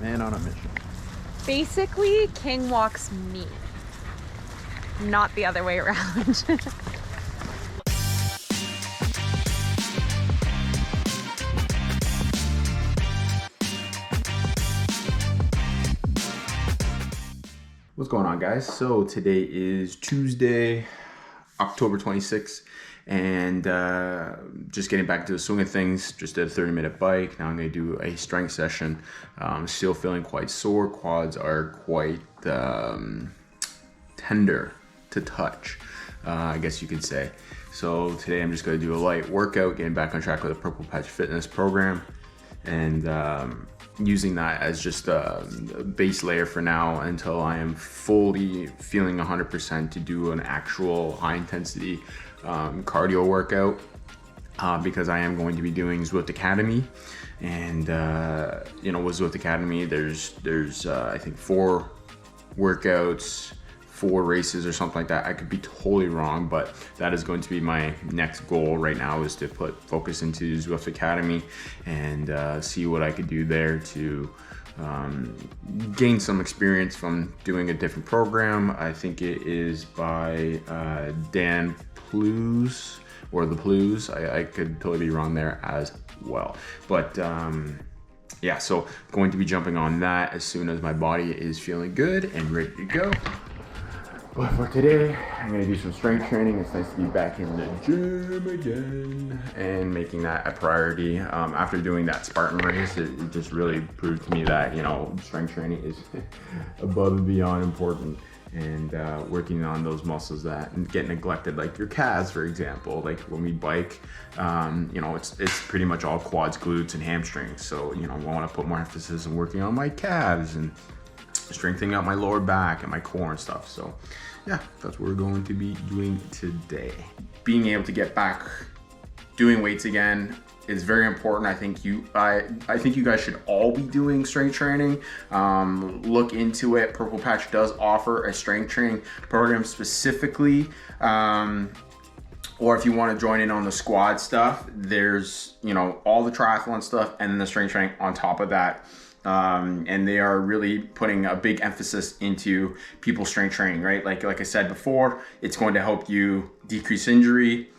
Man on a mission. Basically, King walks me, not the other way around. What's going on, guys? So today is Tuesday, October 26th, and just getting back to the swing of things. Just did a 30-minute bike. Now I'm going to do a strength session. Still feeling quite sore. Quads are quite tender to touch, I guess you could say. So today I'm just going to do a light workout, getting back on track with the Purple Patch Fitness program, and using that as just a base layer for now until I am fully feeling 100% to do an actual high intensity cardio workout, because I am going to be doing Zwift Academy. And you know, with Zwift Academy, there's I think 4 workouts, 4 races or something like that. I could be totally wrong, but that is going to be my next goal right now, is to put focus into Zwift Academy and see what I could do there to gain some experience from doing a different program. I think it is by Dan Plews, or the Plews. I could totally be wrong there as well. But yeah, so going to be jumping on that as soon as my body is feeling good and ready to go. But for today, I'm going to do some strength training. It's nice to be back in the gym again and making that a priority. After doing that Spartan race, it just really proved to me that, you know, strength training is above and beyond important. And working on those muscles that get neglected, like your calves, for example. Like when we bike, you know, it's pretty much all quads, glutes, and hamstrings. So, you know, I want to put more emphasis on working on my calves and strengthening out my lower back and my core and stuff. So yeah, that's what we're going to be doing today. Being able to get back doing weights again is very important. I think you guys should all be doing strength training. Look into it. Purple Patch does offer a strength training program specifically. Or if you want to join in on the squad stuff, there's, you know, all the triathlon stuff and then the strength training on top of that. And they are really putting a big emphasis into people's strength training, right? Like I said before, it's going to help you decrease injury.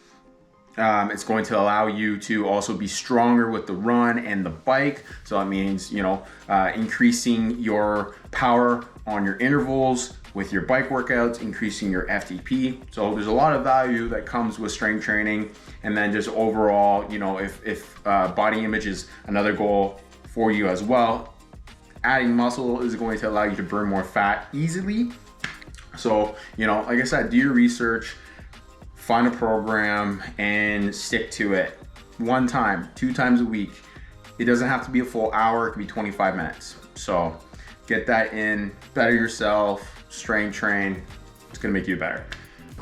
It's going to allow you to also be stronger with the run and the bike. So that means, you know, increasing your power on your intervals with your bike workouts, increasing your FTP. So there's a lot of value that comes with strength training. And then just overall, you know, if body image is another goal for you as well, adding muscle is going to allow you to burn more fat easily. So, you know, like I said, do your research, find a program and stick to it. 1 time, 2 times a week. It doesn't have to be a full hour, it could be 25 minutes. So get that in, better yourself, strength train. It's gonna make you better.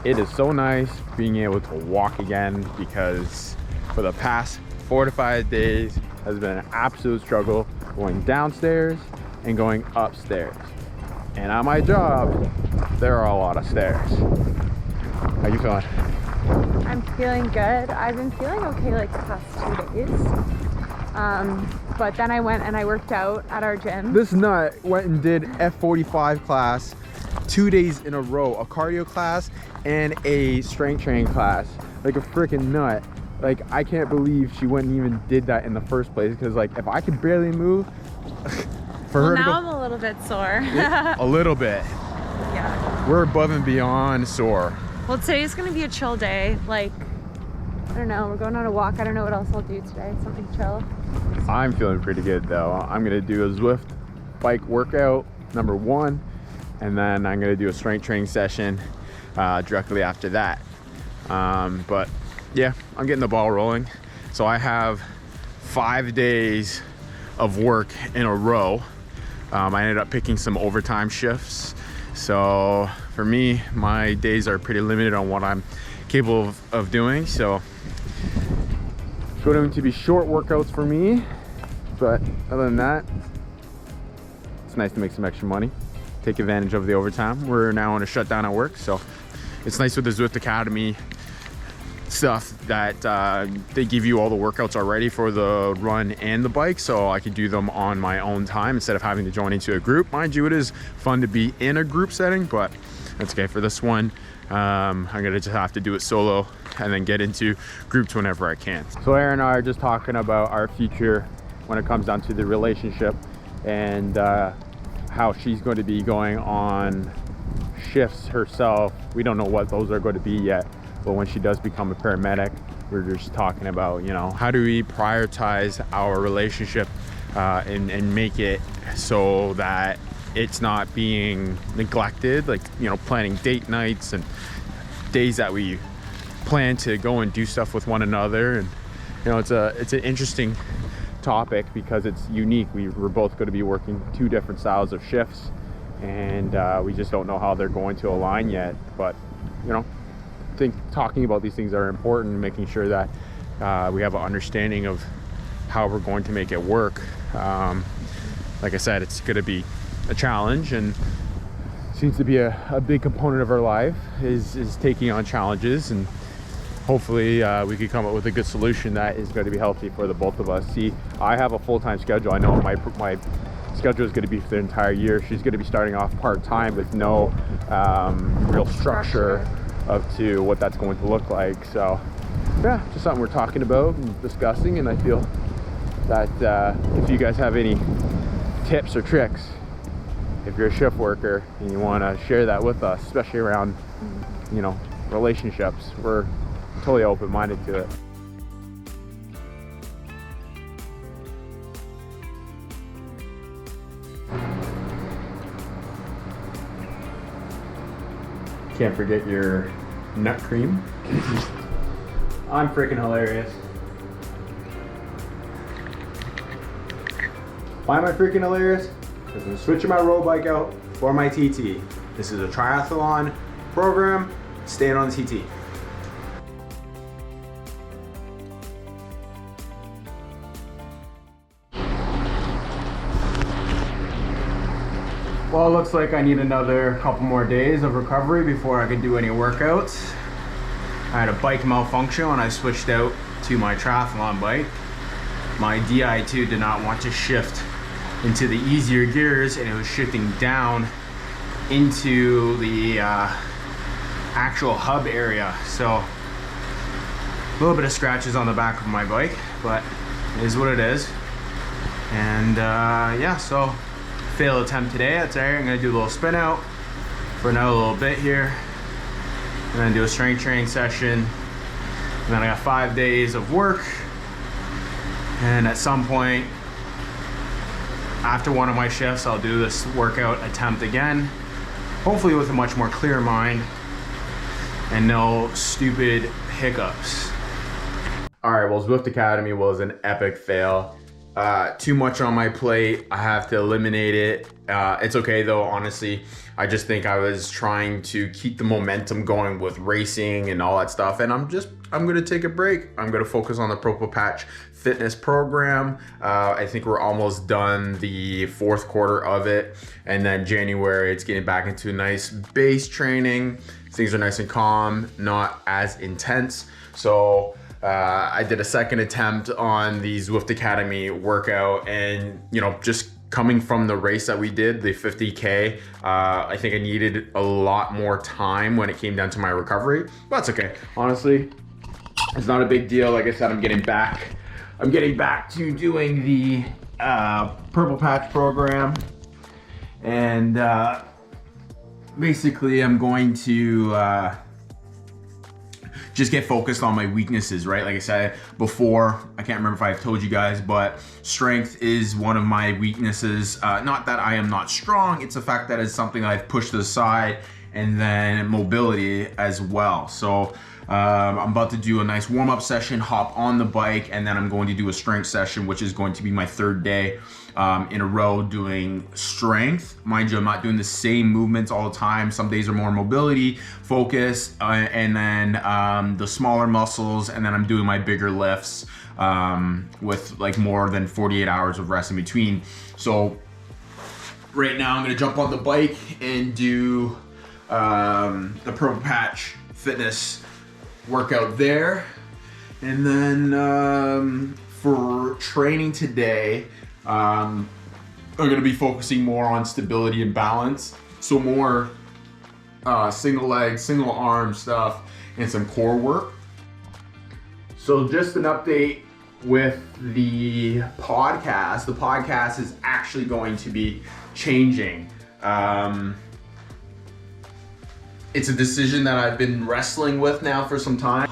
It is so nice being able to walk again, because for the past 4 to 5 days has been an absolute struggle going downstairs and going upstairs. And at my job, there are a lot of stairs. How you feeling? I'm feeling good. I've been feeling okay like the past 2 days. But then I went and I worked out at our gym. This nut went and did F45 class 2 days in a row, a cardio class and a strength training class, like a freaking nut. Like, I can't believe she went and even did that in the first place, because like if I could barely move for her to go, now I'm a little bit sore. a little bit. Yeah. We're above and beyond sore. Well, today's gonna be a chill day. Like, I don't know, we're going on a walk. I don't know what else I'll do today. Something chill. I'm feeling pretty good though. I'm gonna do a Zwift bike workout, number 1, and then I'm gonna do a strength training session directly after that. But yeah, I'm getting the ball rolling. So I have 5 days of work in a row. I ended up picking some overtime shifts. So for me, my days are pretty limited on what I'm capable of doing. So it's going to be short workouts for me. But other than that, it's nice to make some extra money, take advantage of the overtime. We're now on a shutdown at work, so it's nice with the Zwift Academy stuff that they give you all the workouts already for the run and the bike, so I can do them on my own time instead of having to join into a group. Mind you, it is fun to be in a group setting, but that's okay. For this one, I'm gonna just have to do it solo and then get into groups whenever I can. So Erin and I are just talking about our future when it comes down to the relationship, and how she's going to be going on shifts herself. We don't know what those are going to be yet, but when she does become a paramedic, we're just talking about, you know, how do we prioritize our relationship and make it so that it's not being neglected, like, you know, planning date nights and days that we plan to go and do stuff with one another. And you know, it's an interesting topic because it's unique. We're both going to be working 2 different styles of shifts, and we just don't know how they're going to align yet. But you know, I think talking about these things are important, making sure that we have an understanding of how we're going to make it work. Like I said, it's going to be a challenge, and seems to be a big component of our life is taking on challenges, and hopefully we could come up with a good solution that is going to be healthy for the both of us. See, I have a full-time schedule. I know my schedule is going to be for the entire year. She's going to be starting off part-time with no real structure to what that's going to look like. So yeah, just something we're talking about and discussing, and I feel that if you guys have any tips or tricks, if you're a shift worker and you want to share that with us, especially around, you know, relationships, we're totally open-minded to it. Can't forget your nut cream. I'm freaking hilarious. Why am I freaking hilarious? Because I'm switching my road bike out for my TT. This is a triathlon program, staying on the TT. Well, it looks like I need another couple more days of recovery before I can do any workouts. I had a bike malfunction when I switched out to my triathlon bike. My Di2 did not want to shift into the easier gears, and it was shifting down into the actual hub area. So a little bit of scratches on the back of my bike, but it is what it is. And yeah, so failed attempt today. That's all right. I'm gonna do a little spin out for another little bit here, and then do a strength training session. And then I got 5 days of work, and at some point after one of my shifts, I'll do this workout attempt again, hopefully with a much more clear mind and no stupid hiccups. All right, well, Zwift Academy was an epic fail. Too much on my plate. I have to eliminate it. It's okay though, honestly. I just think I was trying to keep the momentum going with racing and all that stuff, and I'm gonna take a break. I'm gonna focus on the Purple Patch fitness program. I think we're almost done the 4th quarter of it, and then January it's getting back into nice base training. Things are nice and calm, not as intense. So I did a second attempt on the Zwift Academy workout, and you know, just coming from the race that we did, the 50K, I think I needed a lot more time when it came down to my recovery, but that's okay. Honestly, it's not a big deal. Like I said, I'm getting back to doing the Purple Patch program, and basically I'm going to just get focused on my weaknesses, right? Like I said before, I can't remember if I've told you guys, but strength is one of my weaknesses. Not that I am not strong, it's the fact that it's something I've pushed to the side, and then mobility as well. So I'm about to do a nice warm-up session, hop on the bike, and then I'm going to do a strength session, which is going to be my 3rd day in a row doing strength. Mind you, I'm not doing the same movements all the time. Some days are more mobility focused, and then the smaller muscles, and then I'm doing my bigger lifts with like more than 48 hours of rest in between. So right now I'm gonna jump on the bike and do the Purple Patch fitness workout there. And then for training today, I'm gonna be focusing more on stability and balance. So more single leg, single arm stuff, and some core work. So just an update with the podcast. The podcast is actually going to be changing. It's a decision that I've been wrestling with now for some time.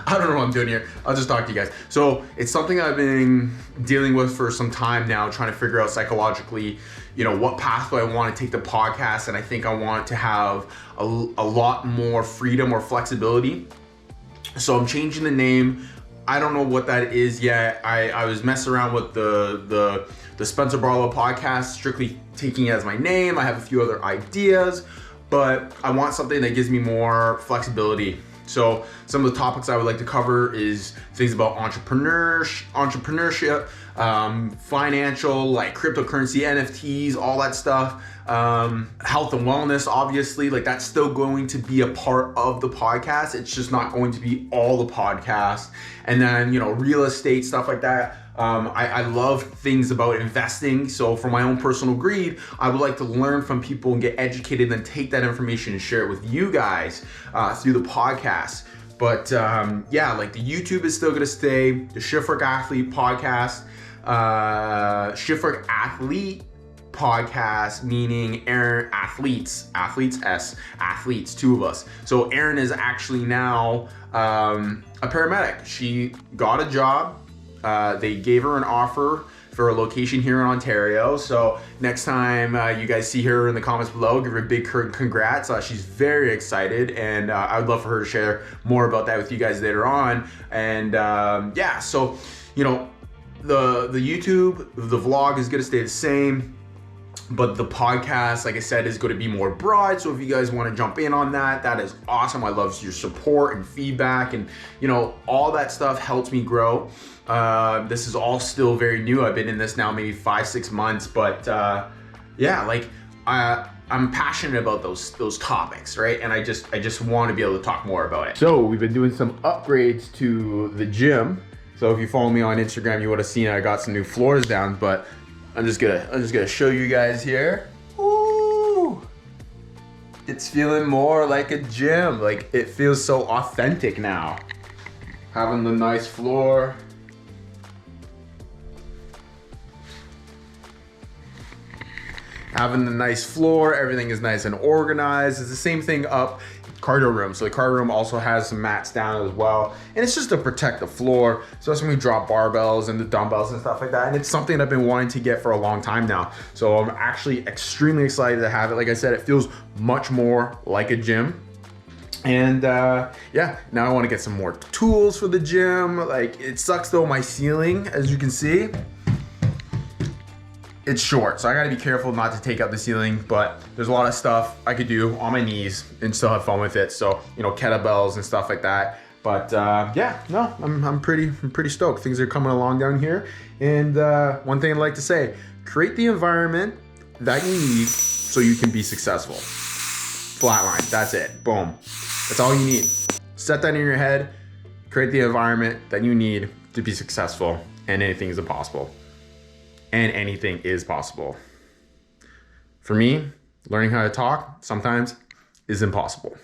I don't know what I'm doing here. I'll just talk to you guys. So it's something I've been dealing with for some time now, trying to figure out psychologically, what pathway I want to take the podcast. And I think I want to have a lot more freedom or flexibility. So I'm changing the name. I don't know what that is yet. I was messing around with the Spencer Barlow podcast, strictly taking it as my name. I have a few other ideas, but I want something that gives me more flexibility. So some of the topics I would like to cover is things about entrepreneurship, financial, like cryptocurrency, NFTs, all that stuff. Health and wellness, obviously, like that's still going to be a part of the podcast. It's just not going to be all the podcast. And then, real estate, stuff like that. I love things about investing. So for my own personal greed, I would like to learn from people and get educated and then take that information and share it with you guys through the podcast. But like the YouTube is still gonna stay. The Shiftwork Athlete podcast, Shiftwork Athlete podcast, meaning Aaron athletes, two of us. So Aaron is actually now a paramedic. She got a job. They gave her an offer for a location here in Ontario. So next time you guys see her in the comments below, give her a big congrats. She's very excited, and I would love for her to share more about that with you guys later on. And so the YouTube, the vlog is gonna stay the same, but the podcast, like I said, is going to be more broad. So if you guys want to jump in on that, that is awesome. I love your support and feedback, and all that stuff helps me grow. This is all still very new. I've been in this now maybe 5-6 months, but I'm passionate about those topics, right? And I just want to be able to talk more about it. So we've been doing some upgrades to the gym. So if you follow me on Instagram, you would have seen I got some new floors down, but I'm just gonna show you guys here. Ooh, it's feeling more like a gym. Like it feels so authentic now. Having the nice floor. Everything is nice and organized. It's the same thing up cardio room. So the cardio room also has some mats down as well. And it's just to protect the floor. So that's when we drop barbells and the dumbbells and stuff like that. And it's something I've been wanting to get for a long time now. So I'm actually extremely excited to have it. Like I said, it feels much more like a gym. And now I want to get some more tools for the gym. Like it sucks though, my ceiling, as you can see, it's short, so I gotta be careful not to take out the ceiling, but there's a lot of stuff I could do on my knees and still have fun with it. So, kettlebells and stuff like that. But I'm pretty stoked. Things are coming along down here. And one thing I'd like to say, create the environment that you need so you can be successful. Flatline, that's it, boom. That's all you need. Set that in your head, create the environment that you need to be successful, and anything is possible. And anything is possible. For me, learning how to talk sometimes is impossible.